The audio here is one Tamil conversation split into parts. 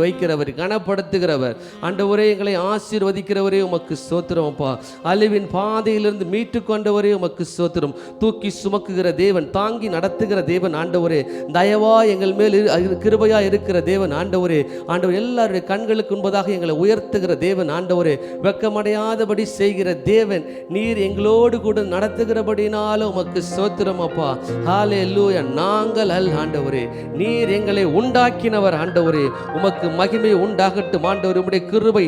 வைக்கிறவர், கனப்படுத்துகிறவர். ஆண்டவரே, எங்களை ஆசீர்வதிக்கிறவரே உமக்கு ஸ்தோத்திரம் அப்பா. அழிவின் பாதையிலிருந்து மீட்டு கொண்டவரே உமக்கு ஸ்தோத்திரம். தூக்கி சுமக்குகிற தேவன், தாங்கி நடத்துகிற தேவன் ஆண்டவரே, தயவா எங்கள் மேல் கிருபையா இருக்கிற தேவன் ஆண்டவரே. ஆண்டவர் எல்லாருடைய கண்களுக்கு முன்பதாக எங்களை உயர்த்துகிற தேவன் ஆண்டவரே. வெட்கமடையாதபடி செய்கிற தேவன் நீர் எங்களோடு கூட நடத்துகிறபடினாலும் உமக்கு ஸ்தோத்திரம் அப்பா. ஹல்லேலூயா. நாங்கள் அல்ல ஆண்டவரே, நீர் எங்களை உண்டாக்கினவர் ஆண்டவரே. உமக்கு மகிமை உண்டாகட்டும் ஆண்டவரே. உம்முடைய கிருபை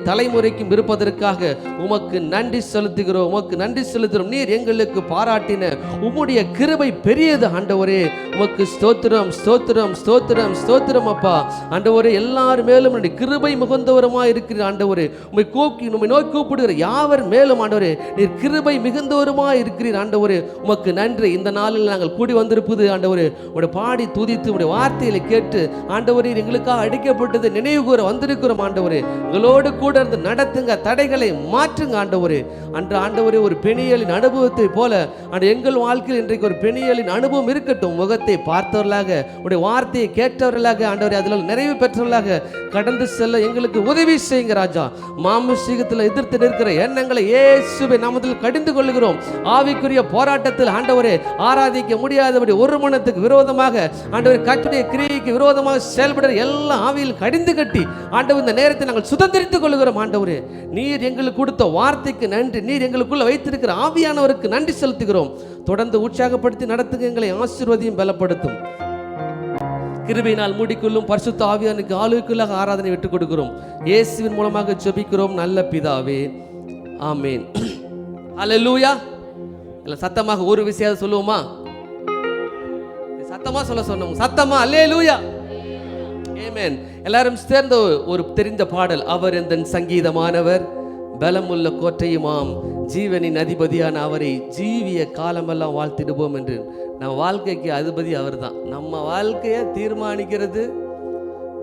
தலைமுறைக்கும் இருப்பதற்காக உமக்கு நன்றி செலுத்துகிறோம், உமக்கு நன்றி செலுத்துகிறோம். நீர் எங்களுக்கு பாராட்டின உம்முடைய கிருபை பெரியது ஆண்டவரே. உமக்கு ஸ்தோத்திரம் ஸ்தோத்திரம் ஸ்தோத்திரம் ஸ்தோத்திரம் அப்பா. ஆண்டவரே, எல்லாரும் மேலும் கிருபை மிகுந்தவருமாய் இருக்கிற ஆண்டவரே. உம்மை நோக்கி கூப்பிடுகிற யாவர் மேலும் ஆண்டவரே நீர் கிருபை மிகுந்தவருமாய் இருக்கிறீர் ஆண்டவரே. உமக்கு நன்றி. இந்த நாளில் நாங்கள் கூடி வந்திருப்பது ஆண்டவரே, உடைய பாடி துதித்து உடைய வார்த்தைகளை கேட்டு ஆண்டவரே எங்களுக்காக அடிக்கப்பட்டது நினைவு கூற வந்திருக்கிறோம் ஆண்டவரே. எங்களோடு கூட இருந்து நடத்துங்க, தடைகளை மாற்றுங்க ஆண்டவரே. அன்று ஆண்டவரே ஒரு பெணியலின் அனுபவத்தை போல எங்கள் வாழ்க்கையில் இன்றைக்கு ஒரு பெணியலின் அனுபவம் இருக்கட்டும். முகத்தை பார்த்தவர்களாக, உடைய வார்த்தையை கேட்டவர்களாக ஆண்டவரே, அதில் நிறைவு பெற்றவர்களாக கடந்து செல்ல எங்களுக்கு உதவி செய்யுங்க ராஜா. மாம்சீகத்தில் எதிர்த்து நிற்கிற எண்ணங்களை இயேசுவின் நாமத்தில் கடிந்து கொள்கிறோம். ஆவிக்குரிய போராட்டத்தில் ஆண்டவரே ஆராதிக்க முடியாதபடி ஒரு மனத்துக்கு விரோதமாக ஆண்டவரே கர்த்தருடைய கிரியைக்கு விரோதமாக செயல்படுற எல்லா ஆவியில் கடிந்து கட்டி ஆண்டவர் இந்த நேரத்தை நாங்கள் சுதந்திரித்துக் கொள்கிறோம் ஆண்டவரே. நீர் எங்களுக்கு கொடுத்த வார்த்தைக்கு நன்றி. நீர் எங்களுக்குள்ள வைத்திருக்கிற ஆவியானவருக்கு நன்றி செலுத்துகிறோம். தொடர்ந்து உற்சாகப்படுத்தி நடத்துங்க, எங்களை ஆசீர்வதியும் பலப்படுத்தும். கிருபையினால் மூடிக்கொள்ளும் பரிசுத்த ஆவியானுக்கு ஆளுக்குள்ளாக ஆராதனை விட்டுக் கொடுக்கிறோம். இயேசுவின் மூலமாக ஜெபிக்கிறோம் நல்ல பிதாவே, ஆமேன். ஹல்லேலூயா. இல்ல சத்தமாக ஒரு விஷயம் சொல்லுவோமா? சத்தமா சொல்ல சொன்னோம். சத்தமா அல்லேலூயா. ஆமென். எல்லாரும் சேர்ந்த ஒரு தெரிந்த பாடல். அவர் எந்தன் சங்கீதமானவர், பலமுள்ள கோட்டையுமாம், ஜீவனின் அதிபதியான அவரை ஜீவிய காலமெல்லாம் வாழ்த்திடுவோம் என்று. நம்ம வாழ்க்கைக்கு அதிபதி அவர் தான். நம்ம வாழ்க்கையை தீர்மானிக்கிறது,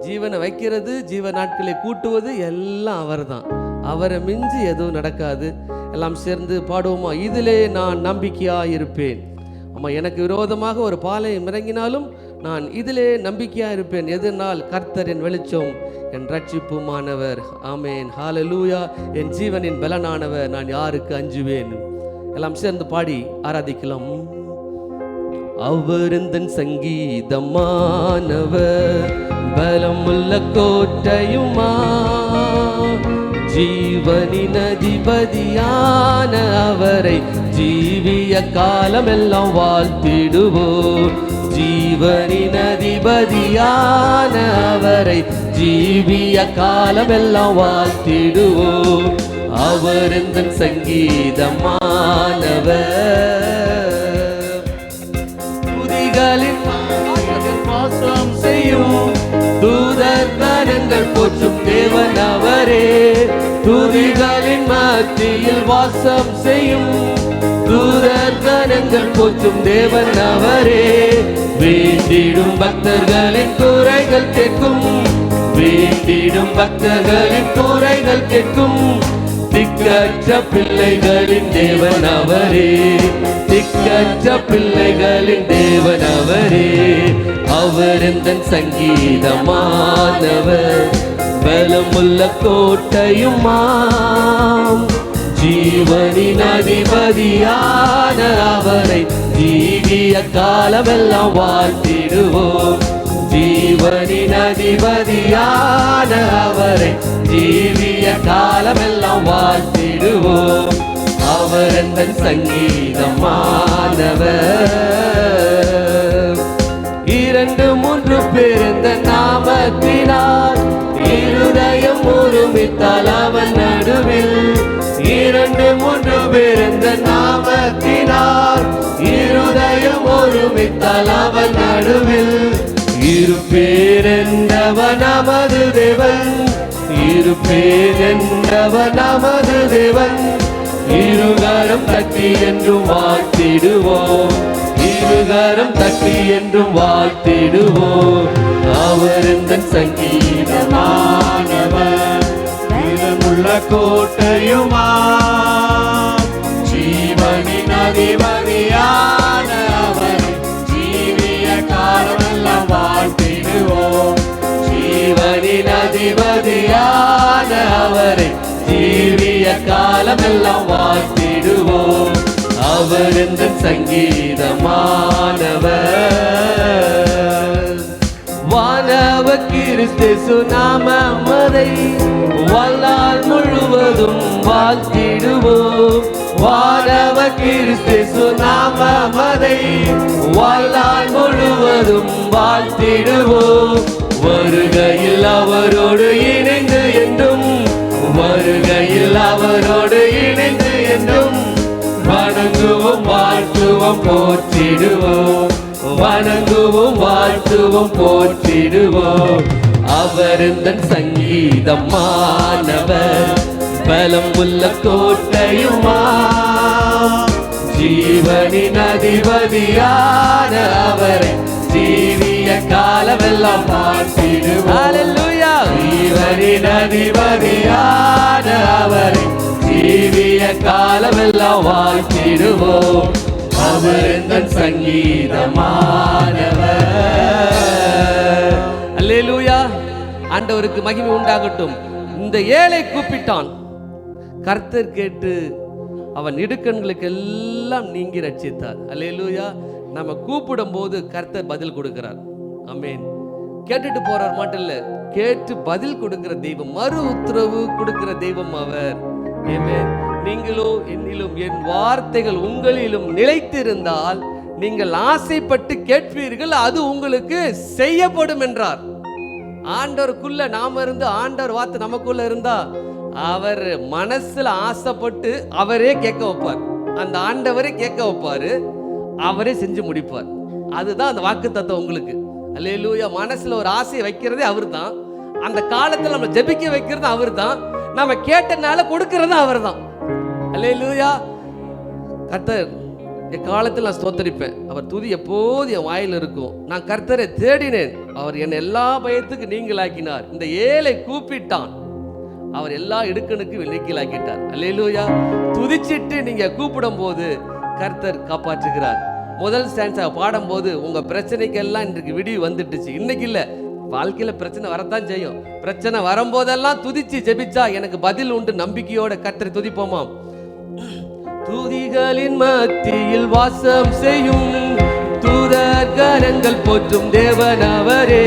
ஜீவனை வைக்கிறது, ஜீவ நாட்களை கூட்டுவது எல்லாம் அவர் தான். அவரை மிஞ்சி எதுவும் நடக்காது. எல்லாம் சேர்ந்து பாடுவோமா? இதிலே நான் நம்பிக்கையாக இருப்பேன். ஆமா, எனக்கு விரோதமாக ஒரு பாளையம் இறங்கினாலும் நான் இதிலே நம்பிக்கையாக இருப்பேன். எதனால்? கர்த்தர் என் வெளிச்சம், என் ரட்சிப்புமானவர். ஆமேன். ஹல்லேலூயா. என் ஜீவனின் பலனானவர், நான் யாருக்கு அஞ்சுவேன்? எல்லாம் சேர்ந்து பாடி ஆராதிக்கலாம். அவர் எந்தன் சங்கீதமானவர், பலமுள்ள கோட்டையுமா, ஜீவனின் அதிபதியான அவரை ஜீவிய காலமெல்லாம் வாழ்த்திடுவோம். ஜீவனின் அதிபதியான அவரை ஜீவிய காலமெல்லாம் வாழ்த்திடுவோம். அவர் எந்தன் சங்கீதமானவர், துதிகளின் வாசம் செய்யும் தூதர் கணங்கள் போற்றும் தேவன் அவரே. துதிகளின் மத்தியில் வாசம் செய்யும் தூதர் கணங்கள் போற்றும் தேவன் அவரே. வேண்டிடும் பக்தர்களின் குறைகள் கேட்கும், வேண்டிடும் பக்தர்களின் குறைகள் கேட்கும். திக்கற்ற பிள்ளைகளின் தேவன் அவரே, திக்கற்ற பிள்ளைகளின் தேவன் அவரே. அவர் எந்தன் சங்கீதமானவர், பலமுள்ள கோட்டையுமாம், ஜீவனின் அதிபதியான அவரை ஜீவிய காலமெல்லாம் வாழ்த்திடுவோம். ஜீவனின் அதிபதியான அவரை ஜீவிய காலமெல்லாம் வாழ்த்திடுவோம். அவர் எந்தன் சங்கீதமானவர். 2-3 பேர் இந்த நாமத்தினால் இருதயம் ஒருமித்தால் அவன் நடுவில். 2-3 பேர் இந்த நாமத்தினால் இருதயம் ஒருமித்தால் அவன் நடுவில். இருப்பேர் என்றவன் நமது தேவன், இருப்பேர் என்றவன் நமது தேவன். இருகரம் தட்டி என்றும் வாழ்த்திடுவோம், இருகரம் தட்டி என்றும் வாழ்த்திடுவோம். அவர் எந்தன் சங்கீதமானவர், பலமுள்ள கோட்டையுமா, ஜீவனின் அதிபதியான அவரை ஜீவிய காலமெல்லாம் வாழ்த்திடுவோம். ஜீவ ஜீவனின் அதிபதியான அவரை ஜீவிய காலமெல்லாம் வாழ்த்திடுவோம். அவர் இந்த சங்கீதமானவர். வானவ கிறிஸ்து சுனாமதை வாழ்நாள் முழுவதும் வாழ்த்திடுவோம். வானவ கிறிஸ்து சுனாமதை வாழ்நாள் முழுவதும் வாழ்த்திடுவோம். வருகையில் அவரோடு இணைந்து என்றும், வருகையில் அவரோடு இணைந்து என்றும் வணங்குவோம், வாழ்த்துவோம், போற்றிடுவோம். வணங்குவோம், வாழ்த்துவோம், போற்றிடுவோம். அவர் இந்த சங்கீதமானவர், பலம் உள்ள கோட்டையுமா, ஜீவனின் அதிபதியான அவரை ஜீவிய காலமெல்லாம் வாழ்த்திடுவோம். ஹல்லேலூயா. ஜீவனின் அதிபதியான அவரை ஜீவிய காலமெல்லாம் வாழ்த்திடுவோம். அவர் இந்த சங்கீதமானவர். அல்லேலூயா. ஆண்டவருக்கு மகிமை உண்டாகட்டும். இந்த ஏழை கூப்பிட்டான், கர்த்தர் கேட்டு அவன் இடுக்கண்களுக்கு எல்லாம் நீங்கி ரட்சித்தார். அல்லேலூயா. நம்ம கூப்பிடும் போது கர்த்தர் பதில் கொடுக்கிறார். ஆமென். கேட்டுட்டு போறார் மட்டும் இல்ல, கேட்டு பதில் கொடுக்கிற தெய்வம், மறு உத்தரவு கொடுக்கிற தெய்வம் அவர். ஆமென். நீங்களோ என்னிலும் என் வார்த்தைகள் உங்களிலும் நிலைத்திருந்தால் நீங்கள் ஆசைப்பட்டு கேட்பீர்கள், அது உங்களுக்கு செய்யப்படும் என்றார். ஆண்டவருக்குள்ள நாம இருந்து, ஆண்டவர் வார்த்தை நமக்குள்ள இருந்தா அவர் மனசுல ஆசைப்பட்டு அவரே கேட்க வைப்பார். அந்த ஆண்டவரே கேட்க வைப்பாரு, அவரே செஞ்சு முடிப்பார். அதுதான் அந்த வாக்குத்தத்தம் உங்களுக்கு. அல்லேலூயா. மனசுல ஒரு ஆசையை வைக்கிறதே அவர் தான். அந்த காலத்துல நம்ம ஜெபிக்க வைக்கிறது அவர் தான். நம்ம கேட்டனால கொடுக்கறது அவர் தான். அல்லேலூயா. கர்த்தர் எக்காலத்தில் நான் ஸ்தோத்தரிப்பேன். அவர் துதி எப்போது என் வாயில் இருக்கும். நான் கர்த்தரை தேடினேன், அவர் என்னை எல்லா பயத்துக்கு நீங்களாக்கினார். இந்த ஏழை கூப்பிட்டான், அவர் எல்லா இடுக்கணுக்கு நீங்களாக்கிட்டார். அல்லேலூயா. துதிச்சிட்டு நீங்க கூப்பிடும் போது கர்த்தர் காப்பாற்றுகிறார். முதல் ஸ்டான்ஸா பாடும்போது உங்க பிரச்சனைக்கெல்லாம் இன்றைக்கு விடிவு வந்துட்டுச்சு. இன்னைக்கு இல்ல, வாழ்க்கையில பிரச்சனை வரத்தான் செய்யும். பிரச்சனை வரும்போதெல்லாம் துதிச்சு ஜெபிச்சா எனக்கு பதில் உண்டு நம்பிக்கையோட கர்த்தரை துதிப்போமாம். துதிகளின் மத்தியில் வாசம் செய்யும் தூதர் கரங்கள் போற்றும் தேவன் அவரே.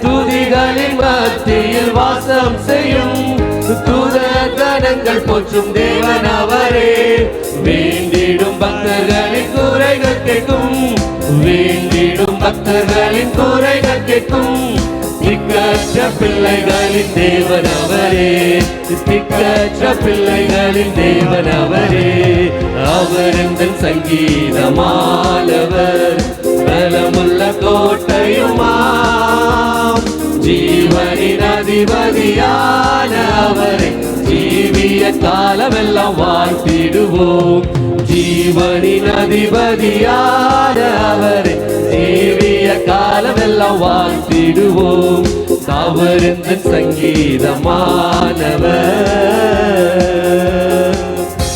துதிகளின் மத்தியில் வாசம் செய்யும் தூதர் கரங்கள் போற்றும் தேவன் அவரே. வேண்டிடும் பக்தர்களின் குறைகள் கேட்கும், வேண்டிடும் பக்தர்களின் குறைகள் கேட்கும். திக்கற்ற பிள்ளைகளின் தேவன் அவரே, திக்கற்ற பிள்ளைகளின் தேவன் அவரே. அவர் இந்த சங்கீதமானவர், பலமுள்ள கோட்டையுமாம், ஜீவனின் அதிபதியான அவரை ஜீவிய காலமெல்லாம் வாழ்த்திடுவோம். ஜீவனின் அதிபதியான அவரை ஜீவிய காலமெல்லாம் வாழ்த்திடுவோம். அவர் இந்த சங்கீதமானவர்.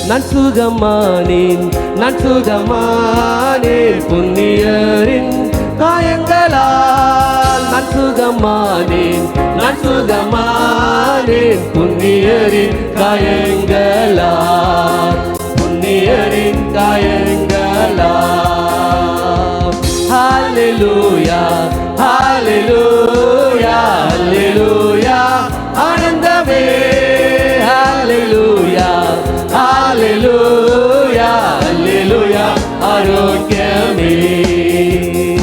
நான் சுகமானேன், நான் சுகமானேன் புண்ணியரின் காயங்களால். நான் சுகமானேன், நான் சுகமானேன் புண்ணியரின் காயங்களால், புண்ணியரின் காயங்களால். ஹல்லேலூயா, ஹல்லேலூயா, ஹல்லேலூயா. ஆனந்தமே ஹல்லேலூயா, ஹல்லேலூயா, ஹல்லேலூயா. ஆரோக்கியமே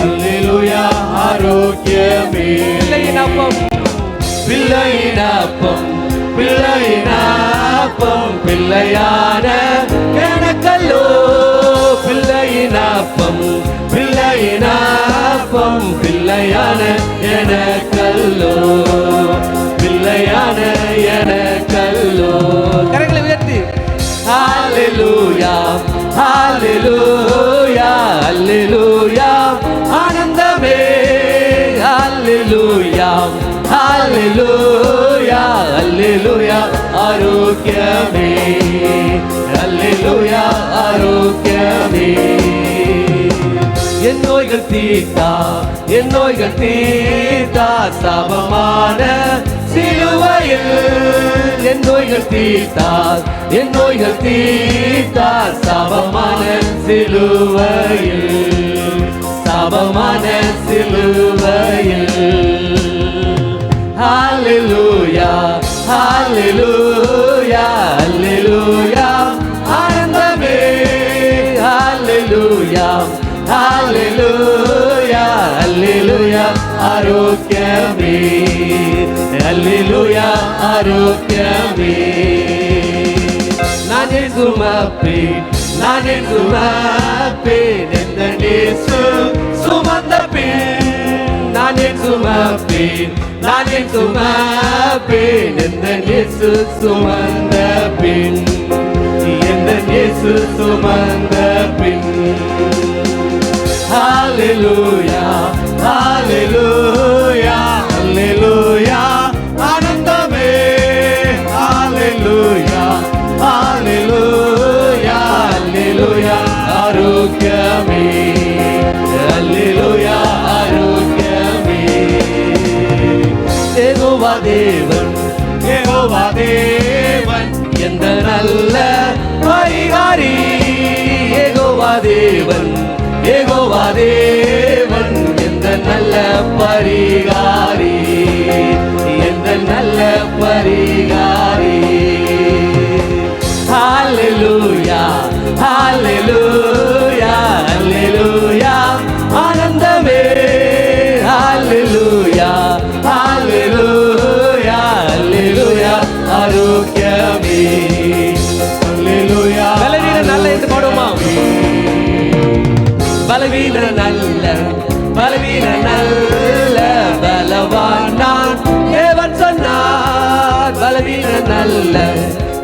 ஹல்லேலூயா, ஆரோக்கியமே. பிள்ளையினப்பம், பிள்ளையினப்பம், பிள்ளையினப்பம், பிள்ளையான எனக்கல்லோ. பிள்ளையினப்பம், பிள்ளையினப்பம், பிள்ளையான எனக்கல்லோ, பிள்ளையான எனக்கல்லோ. கரங்களை உயர்த்தி ஹல்லேலூயா, ஹல்லேலூயா, ஹல்லேலூயா. ஆனந்தமே ஹல்லேலூயா, ஹல்லேலூயா, ஹல்லேலூயா. ஆரோக்கியமே ஹல்லேலூயா, ஆரோக்கியமே. என் நோய்கள் தீர்த்தா, என் நோய்கள் தீர்த்தா, சாபமான சிலுவையில் என் நோய்கள் தீர்த்தார், என் நோய்கள் தீர்த்தார். சாபமான சிலுவையில், சாபமான சிலுவையில். ஹல்லேலூயா, ஹல்லேலூயா, ஹல்லேலூயா. ஆனந்தமே ஹல்லேலூயா, ஹல்லேலூயா, ஹல்லேலூயா. ஆரோக்கியமே ஹல்லேலூயா, ஆரோக்கியமே. நானே சுமப்பேன், நானே சுமப்பேன், எந்த இயேசு சுமந்த பின். நானே சுமப்பேன், நானே சுமப்பேன், எந்த இயேசு சுமந்த பின், எந்த இயேசு சுமந்த பின். ஹல்லேலூயா, ஹல்லேலூயா, ஹல்லேலூயா. ஆனந்தமே ஹல்லேலூயா, ஹல்லேலூயா, ஹல்லேலூயா. ஆரோக்கியமே ஹல்லேலூயா, ஆரோக்கியமே. யெகோவா தேவன், யெகோவா தேவன், எந்த நல்ல பரிகாரி. யெகோவா தேவன், யெகோவா தேவன், எந்த நல்ல பரிகாரி, எந்த நல்ல பரிகாரி. ஹல்லேலூயா, ஹல்லேலூயா, ஹல்லேலூயா. ஆனந்தமே ஹல்லேலூயா, ஹல்லேலூயா, ஹல்லேலூயா. ஆரோக்கியமே ஹல்லேலூயா. பலவீன நல்ல என்று பாடுமா? பலவீன நல்ல, பலவீன நல்ல, பலவான் நான் தேவன் சொன்னார். பலவீன நல்ல,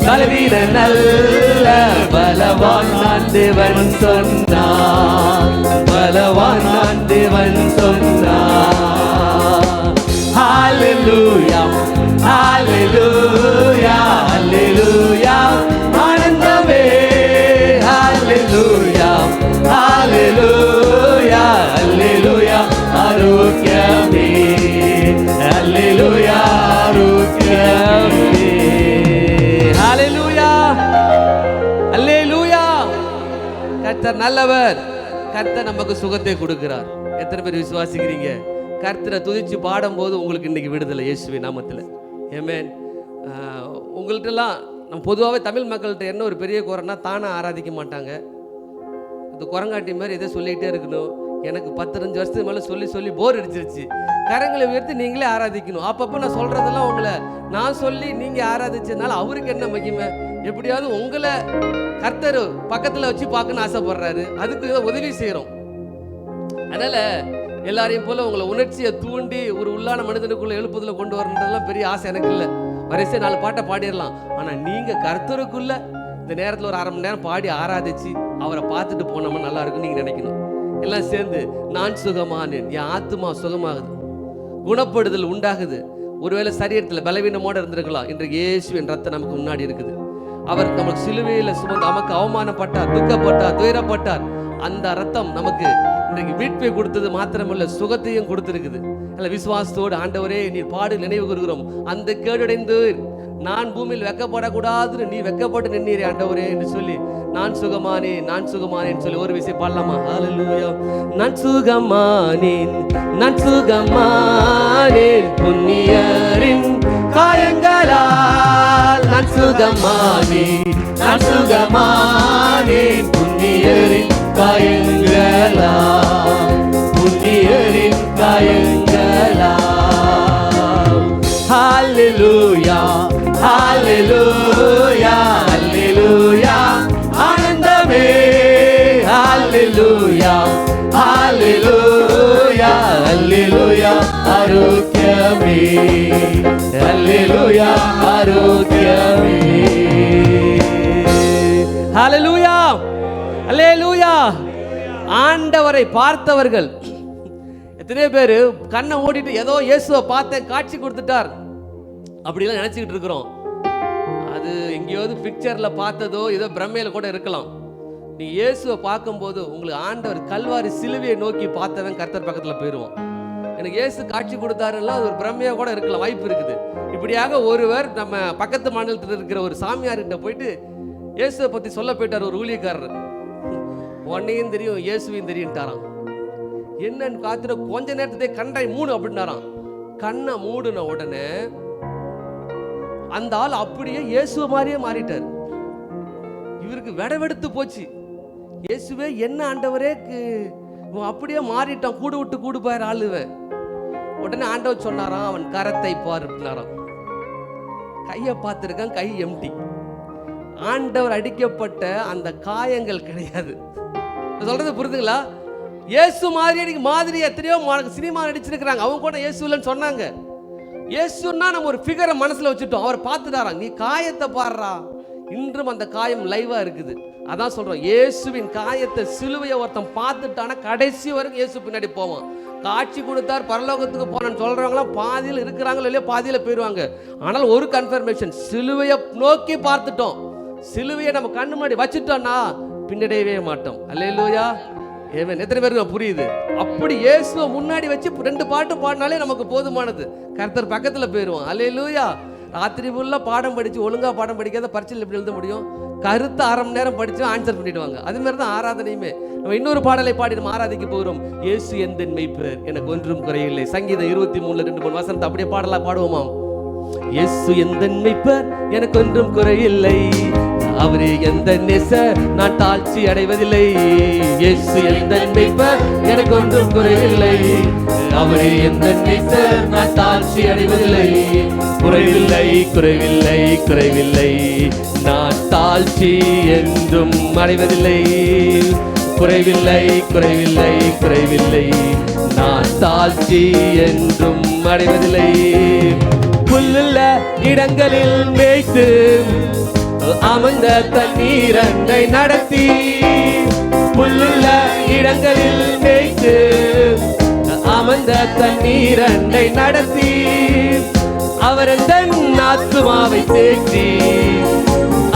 பலவீன நல்ல, பலவான் நான் தேவன் சொன்னார். பலவான் நான் தேவன் சொன்னார். ஹல்லேலூயா, ஹல்லேலூயா, ஹல்லேலூயா. ஆனந்தமே ஹல்லேலூயா, ஹல்லேலூயா, ஹல்லேலூயா. ஆரோக்கியமே ஹல்லேலூயா, ஆரோக்கியமே. ஹல்லேலூயா, ஹல்லேலூயா. கர்த்தர் நல்லவர், கர்த்தர் நமக்கு சுகத்தை கொடுக்கிறார். எத்தனை பேர் விசுவாசிக்கிறீங்க? கர்த்தரை துதிச்சு பாடும்போது உங்களுக்கு இன்னைக்கு விடுதலை இயேசுவின் நாமத்தில். ஆமென். உங்கள்கிட்டலாம் நம்ம பொதுவாகவே தமிழ் மக்கள்கிட்ட என்ன ஒரு பெரிய குறைன்னா, தானாக ஆராதிக்க மாட்டாங்க. இது குரங்காட்டி மாதிரி எதை சொல்லிகிட்டே இருக்கணும். எனக்கு 10-15 வருஷத்துக்கு மேலே சொல்லி சொல்லி போர் அடிச்சிருச்சு. கரங்களை உயர்த்தி நீங்களே ஆராதிக்கணும். அப்பப்போ நான் சொல்கிறதெல்லாம் உங்களை நான் சொல்லி நீங்கள் ஆராதிச்சதுனால அவருக்கு என்ன மகிமை? எப்படியாவது உங்களை கர்த்தர் பக்கத்தில் வச்சு பார்க்கணுன்னு ஆசைப்படுறாரு. அதுக்கு ஏதோ உதவி செய்கிறோம். அதனால் எல்லாரையும் போல் உங்களை உணர்ச்சியை தூண்டி ஒரு உள்ளான மனிதனுக்குள்ளே எழுப்புதல கொண்டு வரணுன்றதெல்லாம் பெரிய ஆசை எனக்கு இல்லை. வரிசை 4 பாட்டை பாடிடலாம். ஆனால் நீங்கள் கர்த்தருக்குள்ள இந்த நேரத்தில் ஒரு 1/2 மணி நேரம் பாடி ஆராதிச்சு அவரை பார்த்துட்டு போனோம்னா நல்லா இருக்குன்னு நீங்கள் நினைக்கணும். எல்லாம் சேர்ந்து நான் சுகமானேன், என் ஆத்துமா சுகமாகுது, குணப்படுதல் உண்டாகுது. ஒருவேளை சரீரத்தில் பலவீனமோடு இருந்திருக்கலாம். இன்றைக்கு இயேசுவின் ரத்தம் நமக்கு முன்னாடி இருக்குது. அவர் நமக்கு சிலுவையில் சுமந்து நமக்கு அவமானப்பட்டார், துக்கப்பட்டார், துயரப்பட்டார். அந்த ரத்தம் நமக்கு இன்றைக்கு மீட்பை கொடுத்தது மாத்திரமல்ல, சுகத்தையும் கொடுத்திருக்குது. அல்ல விசுவாசத்தோடு ஆண்டவரே நீர் பாடு நினைவு கூறுகிறோம். அந்த கேடுடைந்து நான் பூமியில் வெக்கப்படக்கூடாதுன்னு நீ வெக்கப்பட்டு நின்னீரே ஆண்டவரே என்று சொல்லி நான் சுகமானேன், நான் சுகமானேன்னு சொல்லி ஒரு விஷயம் பாடலாமா? ஹல்லேலூயா. நான் சுகமானேன், நான் சுகமானேன், புண்ணியரின் காயங்களால். நான் சுகமானேன், நான் சுகமானேன், புண்ணியரின் காயங்களால், புண்ணியரின் காயங்களால். ஹல்லேலூயா, ஹல்லேலூயா, ஹல்லேலூயா. ஆனந்தமே ஹல்லேலூயா, ஹல்லேலூயா, ஹல்லேலூயா. ஆரோக்கியமே ஹல்லேலூயா, ஆரோக்கியமே. ஹல்லேலூயா, ஹல்லேலூயா. ஆண்டவரை பார்த்தவர்கள் எத்தனை பேர் கண்ணை ஓடிட்டு ஏதோ இயேசுவை பார்த்தேன், காட்சி கொடுத்துட்டார் அப்படிலாம் நினச்சிக்கிட்டு இருக்கிறோம். அது எங்கேயாவது பிக்சரில் பார்த்ததோ ஏதோ பிரமையில் கூட இருக்கலாம். நீ இயேசுவை பார்க்கும்போது உங்களுக்கு ஆண்டவர் கல்வாரி சிலுவையை நோக்கி பார்த்தவன் கர்த்தர் பக்கத்தில் போயிடுவான். எனக்கு இயேசு காட்சி கொடுத்தாருன்னா அது ஒரு பிரம்மையாக கூட இருக்கலாம், வாய்ப்பு இருக்குது. இப்படியாக ஒருவர் நம்ம பக்கத்து மாநிலத்தில் இருக்கிற ஒரு சாமியார்கிட்ட போயிட்டு இயேசுவை பற்றி சொல்ல போயிட்டார் ஒரு ஊழியக்காரர். உன்னையும் தெரியும் இயேசுவையும் தெரியும்ட்டாராம். என்னன்னு காத்துட்டு கொஞ்ச நேரத்தை கண்ணை மூடு அப்படின்னாராம். கண்ணை மூடுன உடனே அந்த ஆள் அப்படியே இயேசுவ மாதிரியே மாறிட்டார். இவருக்கு வெடவெடுத்து போச்சு. இயேசுவே என்ன ஆண்டவரே, அப்படியே மாறிட்டான், கூடு விட்டு கூடு போயிற ஆளுவன். உடனே ஆண்டவர் சொன்னாராம், அவன் கரத்தை பார் அப்படின்னாராம். கையை பார்த்துருக்கான், கை எம்டி. ஆண்டவர் அடிக்கப்பட்ட அந்த காயங்கள் கிடையாது. சொல்றது புரியுதுங்களா? இயேசு மாதிரி எத்தனையோ சினிமா நடிச்சிருக்கிறாங்க, அவங்க கூட இயேசு இல்லைன்னு சொன்னாங்க. இயேசுன்னா நம்ம ஒரு ஃபிகரை மனசுல வச்சுட்டோம். அவர் பார்த்துட்டாராம், நீ காயத்தை பாடுறா. இன்றும் அந்த காயம் லைவா இருக்குது. அதான் சொல்றோம், இயேசுவின் காயத்தை சிலுவையை ஒருத்தன் பார்த்துட்டானா கடைசி வரைக்கும் இயேசு பின்னாடி போவான். காட்சி கொடுத்தார், பரலோகத்துக்கு போனான்னு சொல்றவங்களாம் பாதியில் இருக்கிறாங்களோ இல்லையோ பாதியில போயிடுவாங்க. ஆனால் ஒரு கன்ஃபர்மேஷன், சிலுவையை நோக்கி பார்த்துட்டோம், சிலுவையை நம்ம கண்ணு முன்னாடி வச்சுட்டோம்னா பின்னடையவே மாட்டோம். அல்லேலூயா. எத்தனை பேருக்கு புரியுது? அப்படி இயேசுவை முன்னாடி வச்சு 2 பாட்டு பாடினாலே நமக்கு போதுமானது. கர்த்தர் பக்கத்துல போயிடுவோம். அல்லேலூயா. ராத்திரி ஃபுல்லா பாடம் படிச்சு ஒழுங்கா பாடம் படிக்காத பரீட்சையில் எப்படி எழுத முடியும்? கருத்து 1/2 மணி நேரம் படிச்சு ஆன்சர் பண்ணிடுவாங்க. அது மாதிரி தான் ஆராதனையுமே. நம்ம இன்னொரு பாடலை பாடி நம்ம ஆராதிக்க போகிறோம். இயேசு எந்தன் மெய்ப்பர், எனக்கு ஒன்றும் குறையில்லை. சங்கீதம் 23 2 வசனத்தை அப்படியே பாடுவோமாம். இயேசு எந்தன் மெய்ப்பர், எனக்கு ஒன்றும் குறையில்லை. அவரே எந்த நேசர், நான் தாழ்ச்சி அடைவதில்லை. இயேசு எந்தன் மெய்ப்பர், எனக்கு ஒன்றும் குறையில்லை. அவரே எந்த நேசர், நான் தாழ்ச்சி அடைவதில்லை. குறைவில்லை குறைவில்லை குறைவில்லை, நான் தாழ்ச்சி என்றும் அடைவதில்லை. குறைவில்லை குறைவில்லை குறைவில்லை, நான் தாழ்ச்சி என்றும் அடைவதில்லை. புல்லுள்ள இடங்களில் மேய்த்து அமர்ந்த தண்ணீரண்டை நடத்தி, புல்லுள்ள இடங்களில் மேய்த்து அமர்ந்த தண்ணீரண்டை நடத்தி, அவர் தன் ஆத்துமாவை தேற்றி,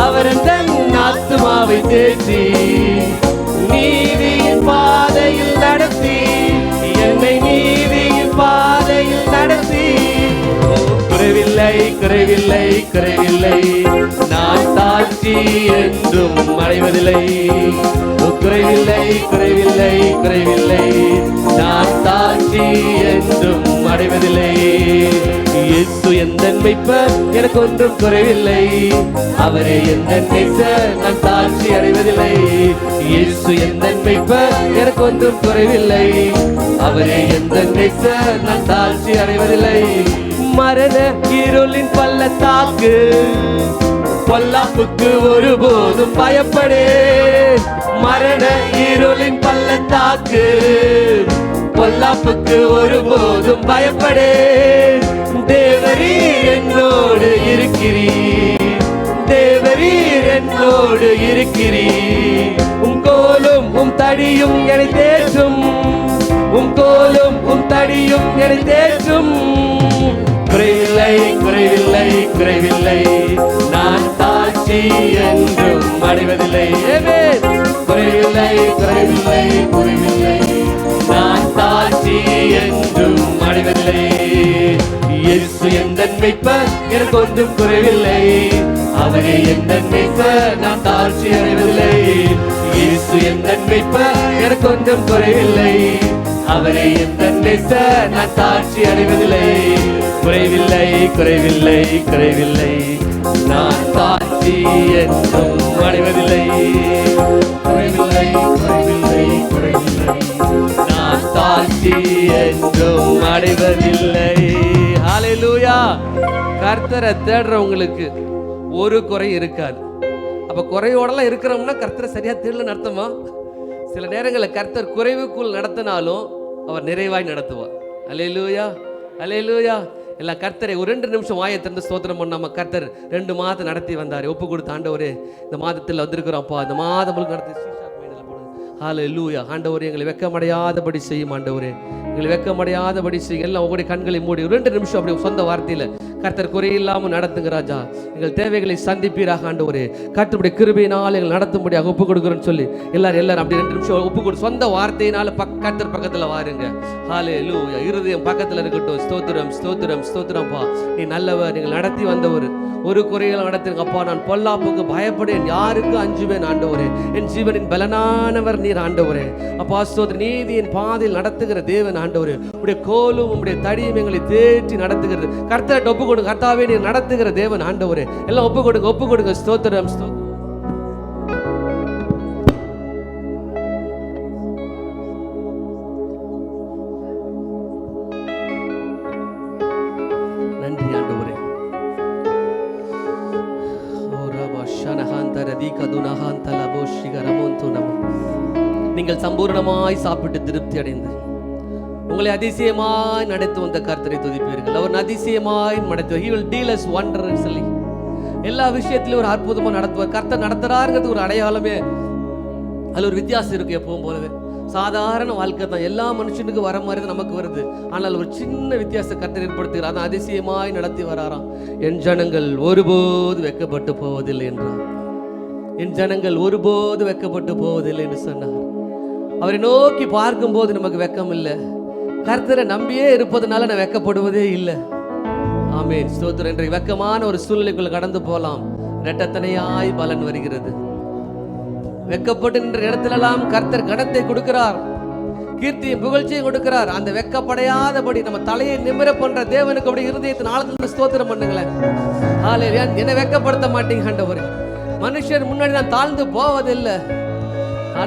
அவர் தன் ஆத்துமாவை தேற்றி, நீதியின் பாதையில் நடத்தி, என்னை நீதியின் பாதையில் நடத்தி. குறைவில்லை குறைவில்லை குறைவில்லை, நான் தாழ்ச்சி என்றும் அடைவதில்லை. குறைவில்லை குறைவில்லை குறைவில்லை, நான் தாழ்ச்சி என்றும் அடைவதில்லை. இயேசு எந்தன் மெய்ப்பர், எனக்கு ஒன்றும் குறைவில்லை. அவரே எந்தன் நேசர், நான் தாழ்ச்சி அடைவதில்லை. இயேசு எந்தன் மெய்ப்பர், எனக்கு ஒன்றும் குறைவில்லை. அவரே எந்தன் நேசர், நான் தாழ்ச்சி அடைவதில்லை. மரண இருளின் பள்ளத்தாக்கு, பொல்லாப்புக்கு ஒருபோதும் பயப்படேன். மரண இருளின் பள்ளத்தாக்கு, பொல்லாப்புக்கு ஒருபோதும் பயப்படேன். தேவரீர் என்னோடு இருக்கிறீர், தேவரீர் என்னோடு இருக்கிறீர். உம் கோலும் உம் தடியும் என்னை தேற்றும், உம் கோலும் உம் தடியும் என்னை தேற்றும். குறைவில்லை குறைவில்லை குறைவில்லை, நான் தாழ்ச்சி என்றும் அடைவதில்லை. குறைவில்லை குறைவில்லை குறைவில்லை, நான் தாழ்ச்சி என்றும் அடைவதில்லை. இயேசு எந்தன் மெய்ப்பர், எனக்கு ஒன்றும் குறைவில்லை. அவரே எந்தன் மெய்ப்பர், நான் தாழ்ச்சி அடைவதில்லை. இயேசு எந்தன் மெய்ப்பர், எனக்கு ஒன்றும் குறைவில்லை. அவரே எந்தன் நேசர், நான் தாழ்ச்சி அடைவதில்லை. குறைவில்லை குறைவில்லை குறைவில்லை, நான் தாழ்ச்சி என்றும் அடைவதில்லை. குறைவில்லை குறைவில்லை குறைவில்லை, நான் தாழ்ச்சி என்றும் அடைவதில்லை. ஹல்லேலூயா. கர்த்தரை தேடுறவங்களுக்கு ஒரு குறை இருக்காது. அப்ப குறையோடலாம் இருக்கிறோம்னா கர்த்தரை சரியா தேடலன்னு அர்த்தமா? சில நேரங்களில் கர்த்தர் குறைவுக்குள் நடத்தினாலும் அவர் நிறைவாய் நடத்துவார். அல்லேலூயா அல்லேலூயா. எல்லா கர்த்தரை ஒரு 2 நிமிஷம் வாயை திறந்து ஸ்தோத்திரம் பண்ணாம கர்த்தர் 2 மாதம் நடத்தி வந்தார். ஒப்பு கொடுத்த ஆண்டவரே, இந்த மாதத்தில் வந்திருக்கிறோம்ப்பா, இந்த மாதம் நடத்தி. ஹல்லேலூயா. ஆண்டவரே, எங்களை வெட்கமடையாதபடி செய்யும் ஆண்டவரே. எங்களை வெக்கமடையாதபடி செய்யுங்க. எல்லாம் உங்களுடைய கண்களை மூடி 2 நிமிஷம் அப்படி சொந்த வார்த்தையில கர்த்தர் குறையில்லாமல் நடத்துங்க ராஜா. எங்கள் தேவைகளை சந்திப்பீராக ஆண்டவரே. கர்த்தருடைய கிருபையினால் எங்களை நடத்தும்படியாக ஒப்பு கொடுக்குறேன்னு சொல்லி எல்லாரும் அப்படி 2 நிமிஷம் ஒப்பு கொடு. சொந்த வார்த்தையினால கர்த்தர் பக்கத்தில் வாருங்க. ஹல்லேலூயா. இருதயம் பக்கத்தில் இருக்கட்டும். ஸ்தோத்திரம் ஸ்தோத்திரம் ஸ்தோத்திரம்ப்பா. நீ நல்லவர், நீங்கள் நடத்தி வந்தவர். ஒரு குறையில் நடத்துங்க அப்பா. நான் பொல்லாப்புக்கு பயப்படேன், யாருக்கு அஞ்சுவேன் ஆண்டவரே. என் ஜீவனின் பலனானவர் நீர் ஆண்டவரே. அப்பா ஸ்தோத்திரம். நீதியின் பாதையில் நடத்துகிற தேவன் ஆண்டவரே. உடைய கோலும் உடைய தடியும் எங்களை தேற்றி நடத்துகிறது. கர்த்தர்ட்ட ஒப்பு கொடுங்க. கர்த்தாவே நீர் நடத்துகிற தேவன் ஆண்டவரே. எல்லாம் ஒப்பு கொடுங்க, ஒப்பு கொடுங்க. ஸ்தோத்திரம் ஸ்தோத்திரம். நன்றி ஆண்டவரே. நீங்கள் சம்பூர்ணமாய் சாப்பிட்டு திருப்தி அடைந்து உங்களை அதிசயமாய் நடத்தி வந்த கர்த்தரை துதிப்பீர்கள். அவர் அதிசயமாய் நடத்துவார். He will deal us wondrously. எல்லா விஷயத்திலும் ஒரு அற்புதமா நடத்துவார். கர்த்தர் நடத்துறாருங்கிறது ஒரு அடையாளமே. அதில் ஒரு வித்தியாசம் இருக்கு. எப்பவும் போலவே சாதாரண வாழ்க்கை தான் எல்லா மனுஷனுக்கு வர மாதிரி தான் நமக்கு வருது. ஆனால் ஒரு சின்ன வித்தியாசம் கர்த்தர் ஏற்படுத்துகிறார். அதான் அதிசயமாய் நடத்தி வராராம். என் ஜனங்கள் ஒருபோது வெட்கப்பட்டு போவதில்லை என்றார். என் ஜனங்கள் ஒருபோது வெட்கப்பட்டு போவதில்லை என்று சொன்னார். அவரை நோக்கி பார்க்கும்போது நமக்கு வெட்கம் இல்லை. கர்த்தரை நம்பியே இருப்பதனால நான் வெட்கப்படுவதே இல்லை. ஆமென் ஸ்தோத்திரம். என்ற வெட்கமான ஒரு சூழ்நிலைக்குள்ள கடந்து போகலாம். இரட்டத்தனையாய் பலன் வருகிறது. வெட்கப்பட்டு நின்ற இடத்திலெல்லாம் கர்த்தர் கனத்தை கொடுக்கிறார், கீர்த்தியும் புகழ்ச்சியும் கொடுக்கிறார். அந்த வெட்கப்படையாதபடி நம்ம தலையை நிமிர பண்ற தேவனுக்கு அப்படி இருதயத்தின் ஆழத்துல ஸ்தோத்திரம் பண்ணுங்களேன். ஹல்லேலூயா. என்னை வெட்கப்படுத்த மாட்டீங்க ஆண்டவரே. மனுஷர் முன்னாடி நான் தாழ்ந்து போவதில்லை.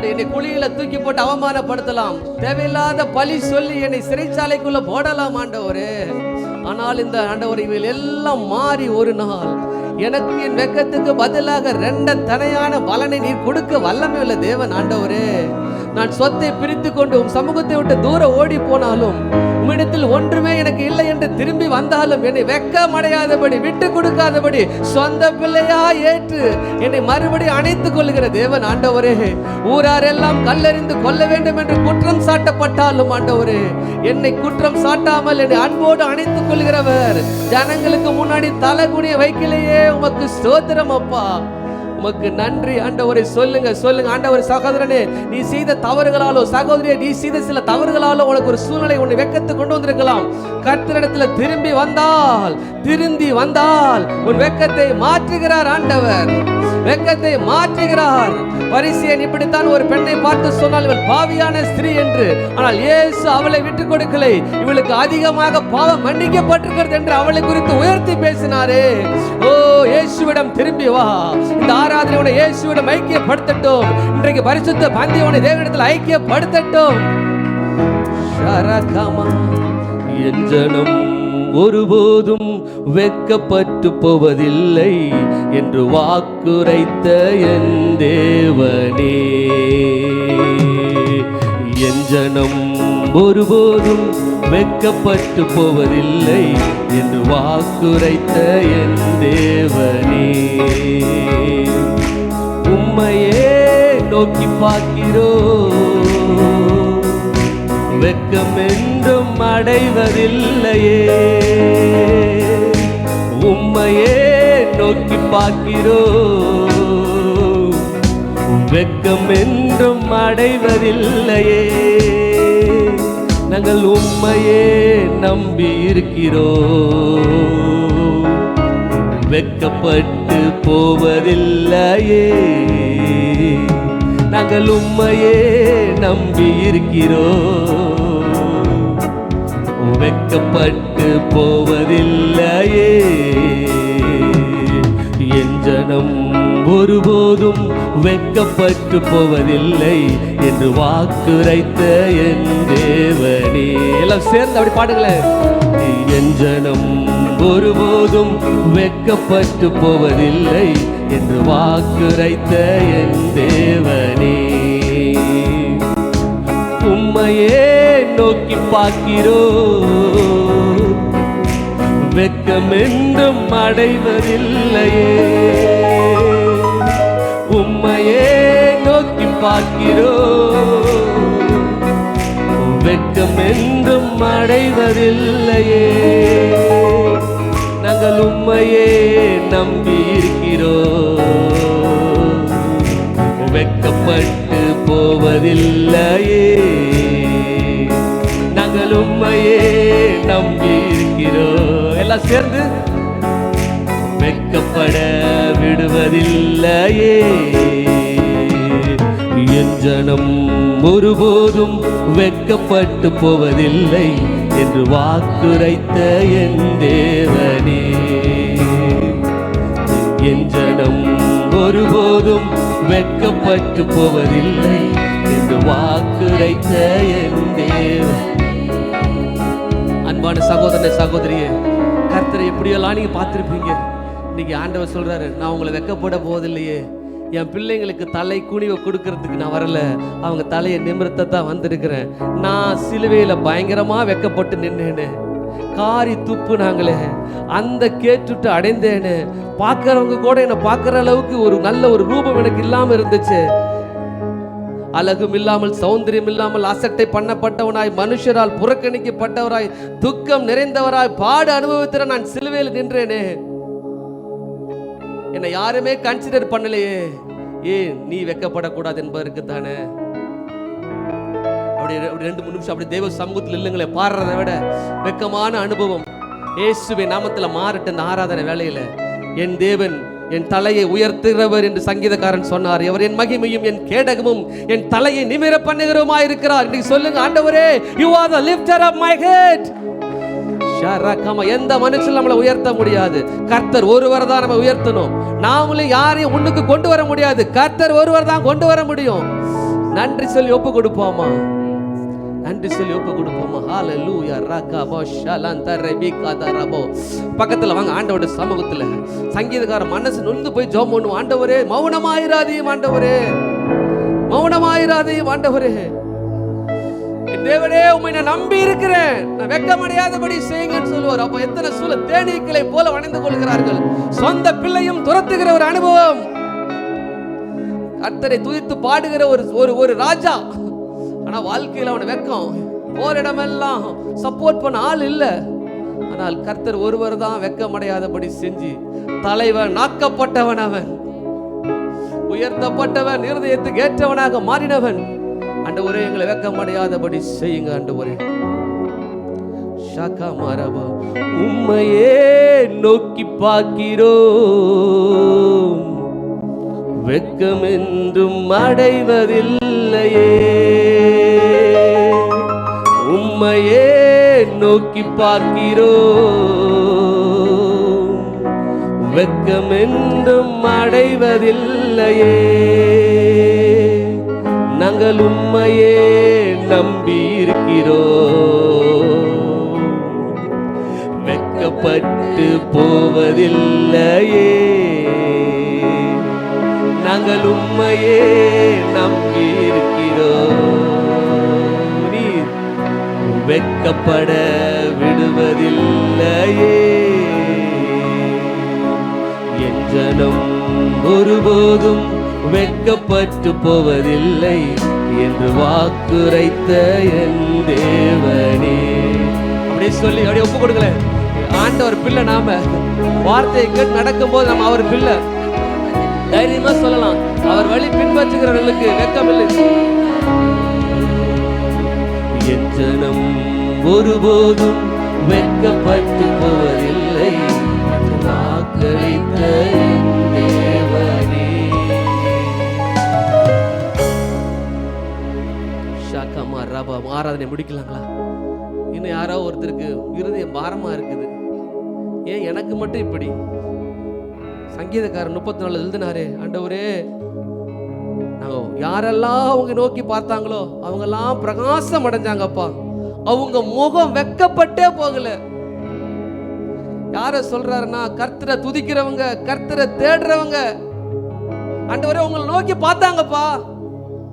என்னை குழியில தூக்கி போட்டு அவமானப்படுத்தலாம், தேவையில்லாத பழி சொல்லி என்னை சிறைச்சாலைக்குள்ள போடலாம் ஆண்டவரே. ஆனால் இந்த ஆண்டவர் இவைகள் எல்லாம் மாறி ஒரு நாள் எனக்கு என் வெட்கத்துக்கு பதிலாக 2 தனையான பலனை நீர் கொடுக்க வல்லமை உள்ள தேவன் ஆண்டவரே. நான் சொத்தை பிரித்து கொண்டு உம் சமூகத்தை விட்டு தூரம் ஓடி போனாலும், உம்மிடத்தில் ஒன்றுமே எனக்கு இல்லை என்று திரும்பி வந்தாலும், என்னை வெட்கமடையாதபடி விட்டு கொடுக்காதபடி சொந்த பிள்ளையா ஏற்று என்னை மறுபடியும் அணைத்துக் கொள்ளுகிற தேவன் ஆண்டவரே. ஊராரெல்லாம் கல்லெறிந்து கொள்ள வேண்டும் என்று குற்றம் சாட்டப்பட்டாலும் ஆண்டவரே, என்னை குற்றம் சாட்டாமல் என்னை அன்போடு அணைத்துக் கொள்கிறவர். ஜனங்களுக்கு முன்னாடி தலைகுனிய வைக்கலையே, உமக்கு ஸ்தோத்திரம் அப்பா. உமக்கு நன்றி ஆண்டவரை. சொல்லுங்க சொல்லுங்க ஆண்டவர். சகோதரனே, நீ செய்த தவறுகளாலோ, சகோதரியே நீ செய்த சில தவறுகளாலோ உனக்கு ஒரு சூழ்நிலை உன்னை வெட்கத்தை கொண்டு வந்திருக்கலாம். கர்த்தரிடத்துல திரும்பி வந்தால் உன் வெட்கத்தை மாற்றுகிறார் ஆண்டவர். வெட்கத்தை மாற்றுகிறார். பரிசேயன் இப்படித்தான் ஒரு பெண்ணை பார்த்து சொன்னால், இவள் பாவியான ஸ்திரீ என்று. ஆனால் இயேசு அவளை விட்டு கொடுக்கலை. இவளுக்கு அதிகமாக பாவம் மன்னிக்கப்பட்டிருக்கிறது என்று அவளை குறித்து உயர்த்தி பேசினாரே. ஓ இயேசுவிடம் திரும்பி வா. இந்த ஆராதனை இயேசுவிடம் ஐக்கியப்படுத்தட்டும். இன்றைக்கு பரிசுத்த பந்தி உன்னை தேவனிடத்தில் ஐக்கியப்படுத்தட்டும். என் ஜனம் ஒருபோதும் வெட்கப்பட்டு போவதில்லை என்று வாக்குரைத்த என் தேவனே. என் ஜனம் ஒருபோதும் வெட்கப்பட்டு போவதில்லை என்று வாக்குரைத்த என் தேவனே. உம்மையே நோக்கி பார்க்கிறோ, வெட்கம் என்றும் அடைவதில்லையே. உம்மையே நோக்கி பார்க்கிறோ, வெட்கம் என்றும் அடைவதில்லையே. நாங்கள் உம்மையே நம்பி இருக்கிறோம், வெட்கப்பட்டு போவதில்லையே. நாங்கள் உம்மையே நம்பி இருக்கிறோம், வெட்கப்பட்டு போவதில்லையே. என் ஜனம் ஒருபோதும் வெட்கப்பட்டு போவதில்லை என்று வாக்குரைத்த என் தேவனே. எல்லாம் சேர்ந்து அப்படி பாடுங்களேன். என் ஜனம் ஒருபோதும் வெட்கப்பட்டு போவதில்லை என்று வாக்குரைத்த என் தேவனே. உம்மையே நோக்கி பார்க்கிறோ, வெட்கம் என்றும் அடைவதில்லையே. உம்மையே நோக்கி பார்க்கிறோ, வெட்கம் என்றும் அடைவதில்லையே. நாங்கள் உம்மையே நம்பி இருக்கிறோம், வெட்கப்பட்டு போவதில்லையே. நாங்கள் உம்மையே நம்பி இருக்கிறோம். எல்லாம் சேர்ந்து வெட்கப்பட விடுவதில்லையே. என் ஜனம் ஒருபோதும் வெட்கப்பட்டு போவதில்லை என்று வாக்குரைத்த என் தேவனே. என் ஜனம் ஒருபோதும் வெட்கப்பட்டு போவதில்லை என்று வாக்குரைத்த என் தேவன். அன்பான சகோதரனே சகோதரியே, கர்த்தரை எப்படியெல்லாம் நீங்க பார்த்திருப்பீங்க. இன்னைக்கு ஆண்டவர் சொல்றாரு, நான் உங்களை வெட்கப்பட போவதில்லையே. என் பிள்ளைங்களுக்கு தலை குனிவை கொடுக்கறதுக்கு நான் வரல, அவங்க தலையை நிமிர்த்தத்தான் வந்திருக்கிறேன். நான் சிலுவையில பயங்கரமா வெட்கப்பட்டு நின்னேன்னு, காரி துப்புனாங்களே, அந்த கேட்டுட்டு அடைந்தேன்னு, பார்க்கறவங்க கூட என்னை பார்க்குற அளவுக்கு ஒரு நல்ல ஒரு ரூபம் எனக்கு இல்லாமல் இருந்துச்சு. அழகும் இல்லாமல், சௌந்தரியம் இல்லாமல், அசட்டை பண்ணப்பட்டவனாய், மனுஷரால் புறக்கணிக்கப்பட்டவராய், துக்கம் நிறைந்தவராய், பாடு அனுபவத்திற நான் சிலுவையில் நின்றேனே. என்னை யாருமே கன்சிடர் பண்ணலையே. ஏன் நீ வெட்கப்படக்கூடாது என்பதற்கு தானே. அப்படி 2-3 நிமிஷம் அப்படி தேவ சமூகத்தில் இல்லைங்களே, பாடுறதை விட வெட்கமான அனுபவம் இயேசுவின் நாமத்தில் மாறட்டு. இந்த ஆராதனை வேளையில என் தேவன் என் தலையை உயர்த்துகிறவர் என்று சங்கீதக்காரன் சொன்னார். அவர் என் மகிமையும் என் கேடகமும் என் தலையை நிமிர பண்ணுகிறவருமாய் இருக்கிறார். இன்னைக்கு சொல்லுங்க, ஆண்டவரே, you are the lifter of my head. எந்த மனுஷன் நம்மளை உயர்த்த முடியாது. கர்த்தர் ஒருவர் தான் நம்ம உயர்த்தணும். நாமளும் யாரையும் முன்னுக்கு கொண்டு வர முடியாது. கர்த்தர் ஒருவர் தான் கொண்டு வர முடியும். நன்றி சொல்லி ஒப்பு கொடுப்போமா? நன்றி சொல்லி ஒப்பு கொடுப்போமா? ஹalleluya ரகபோ ஷலந்தரபிகதரபோ. பக்கத்துல வாங்க, ஆண்டவருடைய சமூகத்துல சங்கீதக்கார மனசு நொந்து போய் ஜெபம் பண்ணுவோம். ஆண்டவரே, மௌனமாயிராதீயும் ஆண்டவரே, மௌனமாயிராதீயும் ஆண்டவரே. தேவனே, உம்மை நான் நம்பி இருக்கிறேன், நான் வெட்கமடையாதபடி செய்யுங்கன்னு சொல்லுவார். அப்ப எத்தனை சூழ தேனீக்களை போல வணைந்து கொள்கிறார்கள். சொந்த பிள்ளையும் துரத்துகிற ஒரு அனுபவம். கர்த்தரை துதித்து பாடுகிற ஒரு ராஜா. ஆனா வாழ்க்கையில் அவன வெட்கம். போரிடமெல்லாம் சப்போர்ட் பண்ண ஆள் இல்ல. ஆனால் கர்த்தர் ஒருவர் தான் வெட்கமடையாதபடி செஞ்சு தலைவன் நாக்கப்பட்டவன், அவன் உயர்த்தப்பட்டவன், இருதயத்துக்கு ஏற்றவனாக மாறினவன். ஆண்டவரே, எங்களை வெட்கமடையாதபடி செய்யுங்க ஆண்டவரே. ஷாக்கா மாரபா, உம்மையே நோக்கி பார்க்கிறோம், வெட்கம் என்றும் அடைவதில்லையே. உம்மையே நோக்கி பார்க்கிறோம், வெட்கம் என்றும் அடைவதில்லையே. நாங்கள் உம்மையே நம்பி இருக்கிறோம், வெட்கப்பட்டு போவதில்லையே. நாங்கள் உம்மையே நம்பி இருக்கிறோம், நீர் வெட்கப்பட விடுவதில்லையே. என் ஜனம் ஒருபோதும் வெட்கப்பட்டு போவதில்லை என்று வாக்குரைத்த என் தேவனே. அப்படியே சொல்லி அப்படியே ஒப்பு கொடுக்கல. ஆண்டவர் பிள்ளை, நாம வார்த்தையை கேட்டு நடக்கும் போது நம்ம அவர் பிள்ளை தைரியமா சொல்லலாம். அவர் வழி பின்பற்றுகிறவர்களுக்கு வெட்கமில்லை. என் ஜனம் ஒருபோதும் வெட்கப்பட்டு போவதில்லை என்று வாக்குரைத்த என் தேவனே. ஆராதனை முடிக்கலாங்களா? இன்னும் யாராவது ஒருத்தருக்கு இருதயம் பாரமா இருக்குது. ஏன் எனக்கு மட்டும் இப்படி? சங்கீதக்காரர் 34 எழுதினாரே, ஆண்டவரே, யாரெல்லாம் அவங்க நோக்கி பார்த்தாங்களோ அவங்கெல்லாம் பிரகாசம் அடைஞ்சாங்கப்பா. அவங்க முகம் வெட்கப்பட்டே போகல. யார சொல்றாருன்னா, கர்த்தரை துதிக்கிறவங்க, கர்த்தரை தேடுறவங்க. ஆண்டவரே, உங்களை நோக்கி பார்த்தாங்கப்பா,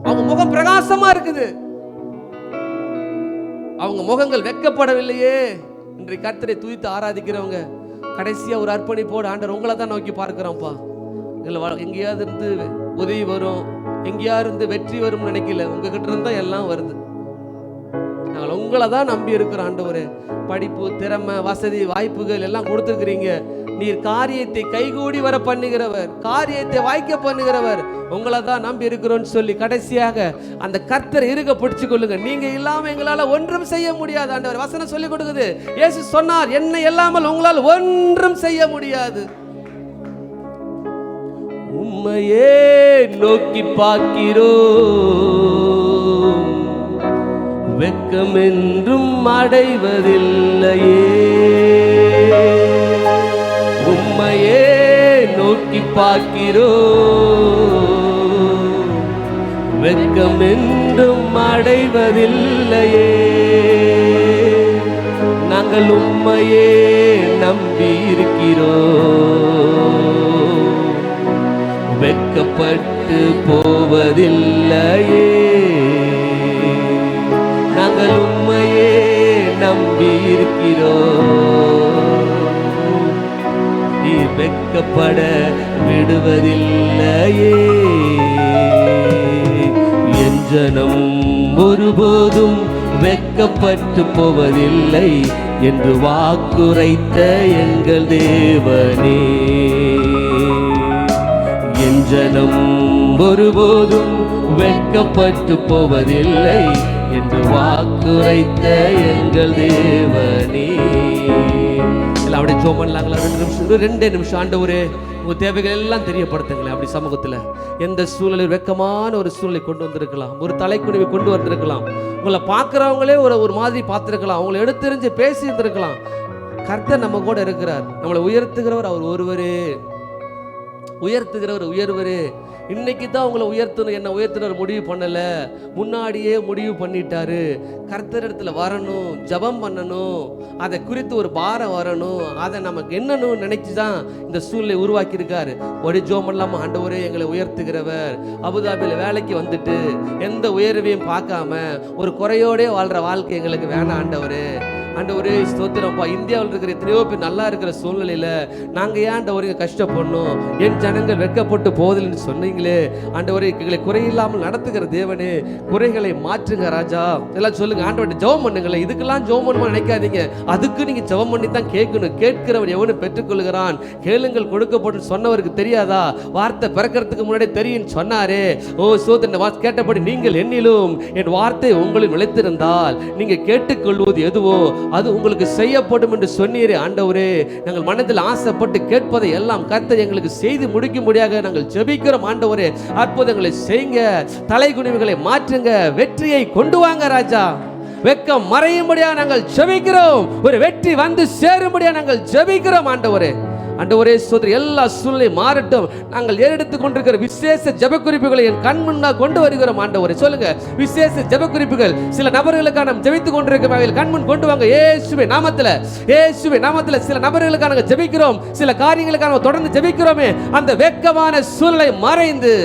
அவங்க முகம் பிரகாசமா இருக்குது. அவங்க முகங்கள் வெட்கப்படவில்லையே. இன்றைக்கு கர்த்தரை துதித்து ஆராதிக்கிறவங்க கடைசியா ஒரு அர்ப்பணிப்போடு, ஆண்டவர் உங்களை தான் நோக்கி பார்க்கிறோம்ப்பா. எங்கேயாவது இருந்து உதவி வரும், எங்கேயாவது இருந்து வெற்றி வரும் நினைக்கல. உங்ககிட்ட இருந்தா எல்லாம் வருது. நாங்கள் நாங்கள் உங்களை தான் நம்பி இருக்கிறோம் ஆண்டவரே. படிப்பு, திறமை, வசதி, வாய்ப்புகள் எல்லாம் கொடுத்துருக்கிறீங்க. நீர் காரியத்தை கைகூடி வர பண்ணுகிறவர், காரியத்தை வாய்க்க பண்ணுகிறவர். உங்களை தான் நம்பி இருக்கிறோன்னு சொல்லி கடைசியாக அந்த கர்த்தரை இருக பிடிச்சு கொள்ளுங்க. நீங்க இல்லாம எங்களால ஒன்றும் செய்ய முடியாது ஆண்டவர். வசனம் சொல்லி கொடுக்குது. இயேசு சொன்னார், என்னை இல்லாமல் உங்களால் ஒன்றும் செய்ய முடியாது. உம்மையே நோக்கி பார்க்கிறோம், வெட்கம் என்றும் அடைவதில்லையே. உம்மையே நோக்கி பார்க்கிறோம், வெட்கம் என்றும் அடைவதில்லையே. நாங்கள் உம்மையே நம்பி இருக்கிறோம், வெட்கப்பட்டு போவதில்லையே. நாங்கள் உம்மையே நம்பி இருக்கிறோம், நீர் வெட்கப்பட விடுவதில்லையே. என் ஜனம் ஒருபோதும் வெட்கப்பட்டு போவதில்லை என்று வாக்குரைத்த எங்கள் தேவனே. என் ஜனம் ஒருபோதும் வெட்கப்பட்டு போவதில்லை என்று வாக்குரைத்த எங்கள் தேவனே. எல்லாம் அப்படியே ஜெபம் பண்ணலாங்களா? 2 நிமிஷம். ஆண்டவரே, உங்க தேவைகள் எல்லாம் தெரியப்படுத்துங்களேன். அப்படி சமூகத்தில் எந்த சூழலில் வெட்கமான ஒரு சூழலை கொண்டு வந்திருக்கலாம், ஒரு தலைக்குனிவை கொண்டு வந்திருக்கலாம், உங்களை பார்க்குறவங்களே ஒரு மாதிரி பார்த்துருக்கலாம், அவங்களை எடுத்தெறிஞ்சு பேசி இருந்திருக்கலாம். கர்த்தர் நம்ம கூட இருக்கிறார். நம்மளை உயர்த்துகிறவர் அவர் ஒருவரே, உயர்த்துகிறவர் உயர்வரே. இன்னைக்கு தான் உங்களை உயர்த்தணும், என்ன உயர்த்தினர் முடிவு பண்ணல, முன்னாடியே முடிவு பண்ணிட்டாரு. கர்த்தர் இடத்துல வரணும், ஜபம் பண்ணணும், அதை குறித்து ஒரு பாரம் வரணும், அதை நமக்கு என்னன்னு நினைச்சு தான் இந்த சூழ்நிலை உருவாக்கி இருக்காரு. ஒரு ஜோம் இல்லாம ஆண்டவரே எங்களை உயர்த்துகிறவர். அபுதாபியில் வேலைக்கு வந்துட்டு எந்த உயர்வையும் பார்க்காம ஒரு குறையோடே வாழ்ற வாழ்க்கை எங்களுக்கு வேணாம் ஆண்டவரே. ஆண்டவரே ஸ்தோத்திரம்ப்பா. இந்தியாவில் இருக்கிற எத்தனையோ பேர் நல்லா இருக்கிற சூழ்நிலையில் நாங்கள் ஏன் ஆண்டவரே கஷ்டப்படணும், என் ஜனங்கள் வெட்கப்பட்டு போதில்லைன்னு சொன்னீங்களே ஆண்டவரே. எங்களை குறையில்லாமல் நடத்துகிற தேவனே, குறைகளை மாற்றுங்க ராஜா. எல்லாம் சொல்லுங்க ஆண்டவர்கிட்ட ஜெபம் பண்ணுங்களேன். இதுக்கெல்லாம் ஜெபம் பண்ணுமா நினைக்காதீங்க, அதுக்கு நீங்கள் ஜெபம் பண்ணி தான் கேட்கணும். கேட்கிறவன் எவனும் பெற்றுக்கொள்கிறான், கேளுங்கள் கொடுக்கப்படும் சொன்னவருக்கு தெரியாதா? வார்த்தை பிறக்கிறதுக்கு முன்னாடி தெரியும் சொன்னாரே. ஓ சோதனை கேட்டபடி நீங்கள் என்னிலும் என் வார்த்தை உங்களில் நிலைத்திருந்தால் நீங்கள் கேட்டுக்கொள்வது எதுவோ அது உங்களுக்கு செய்யப்படும் என்று சொன்னீரே ஆண்டவரே. நாங்கள் மனதில் ஆசைப்பட்டு கேட்பதை எல்லாம் கர்த்தர் எங்களுக்கு செய்து முடிக்கும்படியாக நாங்கள் ஜெபிக்கிறோம் ஆண்டவரே. அற்புதங்களை செய்யுங்க, தலைகுனிவுகளை மாற்றுங்க, வெற்றியை கொண்டு வாங்க ராஜா. வெட்கம் மறையும்படியாக நாங்கள் ஜெபிக்கிறோம், ஒரு வெற்றி வந்து சேரும்படியாக நாங்கள் ஜெபிக்கிறோம் ஆண்டவரே. ஆண்டவரே சோதரி எல்லா சூழ்நிலை மாறட்டும். நாங்கள் ஏறெடுத்துக் கொண்டிருக்கிற விசேஷ ஜெப குறிப்புகளை என் கண் முன்னால் கொண்டு வருகிறோம் ஆண்டவரே. சொல்லுங்க, விசேஷ ஜெப குறிப்புகள் சில நபர்களுக்காக நாம் ஜெபித்துக் கொண்டிருக்கிறோம், கண் முன் கொண்டு வாங்க இயேசுவின் நாமத்தில். இயேசுவின் நாமத்தில் சில நபர்களுக்காக நாங்கள் ஜெபிக்கிறோம், சில காரியங்களுக்காக நாம் தொடர்ந்து ஜெபிக்கிறோமே. அந்த வெட்கமான சூழ்நிலை மறைந்து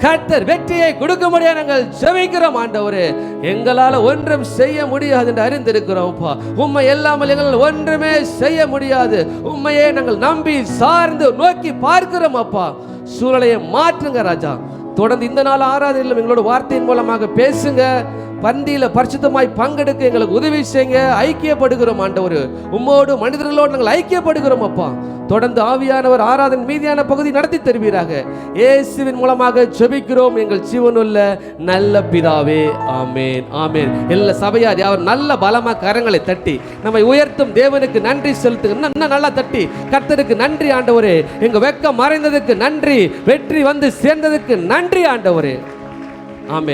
கர்த்தர் வெற்றியை கொடுக்க முடியாது நாங்கள் ஜெபிக்கிறோம் ஆண்டவரே. எங்களால் ஒன்றும் செய்ய முடியாது என்று அறிந்திருக்கிறோம். உம்மை இல்லாமல் எங்களால் ஒன்றுமே செய்ய முடியாது. உம்மையே நாங்கள் நம்பி சார்ந்து நோக்கி பார்க்கிறோம் அப்பா. சூழலையை மாற்றுங்க ராஜா. தொடர்ந்து இந்த நாள் ஆராதனையிலும் எங்களோட வார்த்தையின் மூலமாக பேசுங்க. பந்தியில பரிசுத்தமாய் பங்கெடுக்க எங்களுக்கு உதவி செய்யுங்க. ஐக்கியப்படுகிறோம் ஆண்டவர், உம்மோடு மனிதர்களோடு நாங்கள் ஐக்கியப்படுகிறோம் அப்பா. தொடர்ந்து ஆவியானவர் ஆராதனை மீதியான பகுதி நடத்தி தருவீராக. இயேசுவின் மூலமாக ஜெபிக்கிறோம் எங்கள் ஜீவனுள்ள நல்ல பிதாவே, ஆமேன் ஆமேன். எல்லா சபையார் யாரும் நல்ல பலமா கரங்களை தட்டி நம்மை உயர்த்தும் தேவனுக்கு நன்றி செலுத்துங்க. இன்னும் நல்லா தட்டி கர்த்தருக்கு நன்றி ஆண்டவரே. எங்க வெட்கம் மறைந்ததுக்கு நன்றி, வெற்றி வந்து சேர்ந்ததுக்கு நன்றி ஆண்டவரே. ஆமேன்.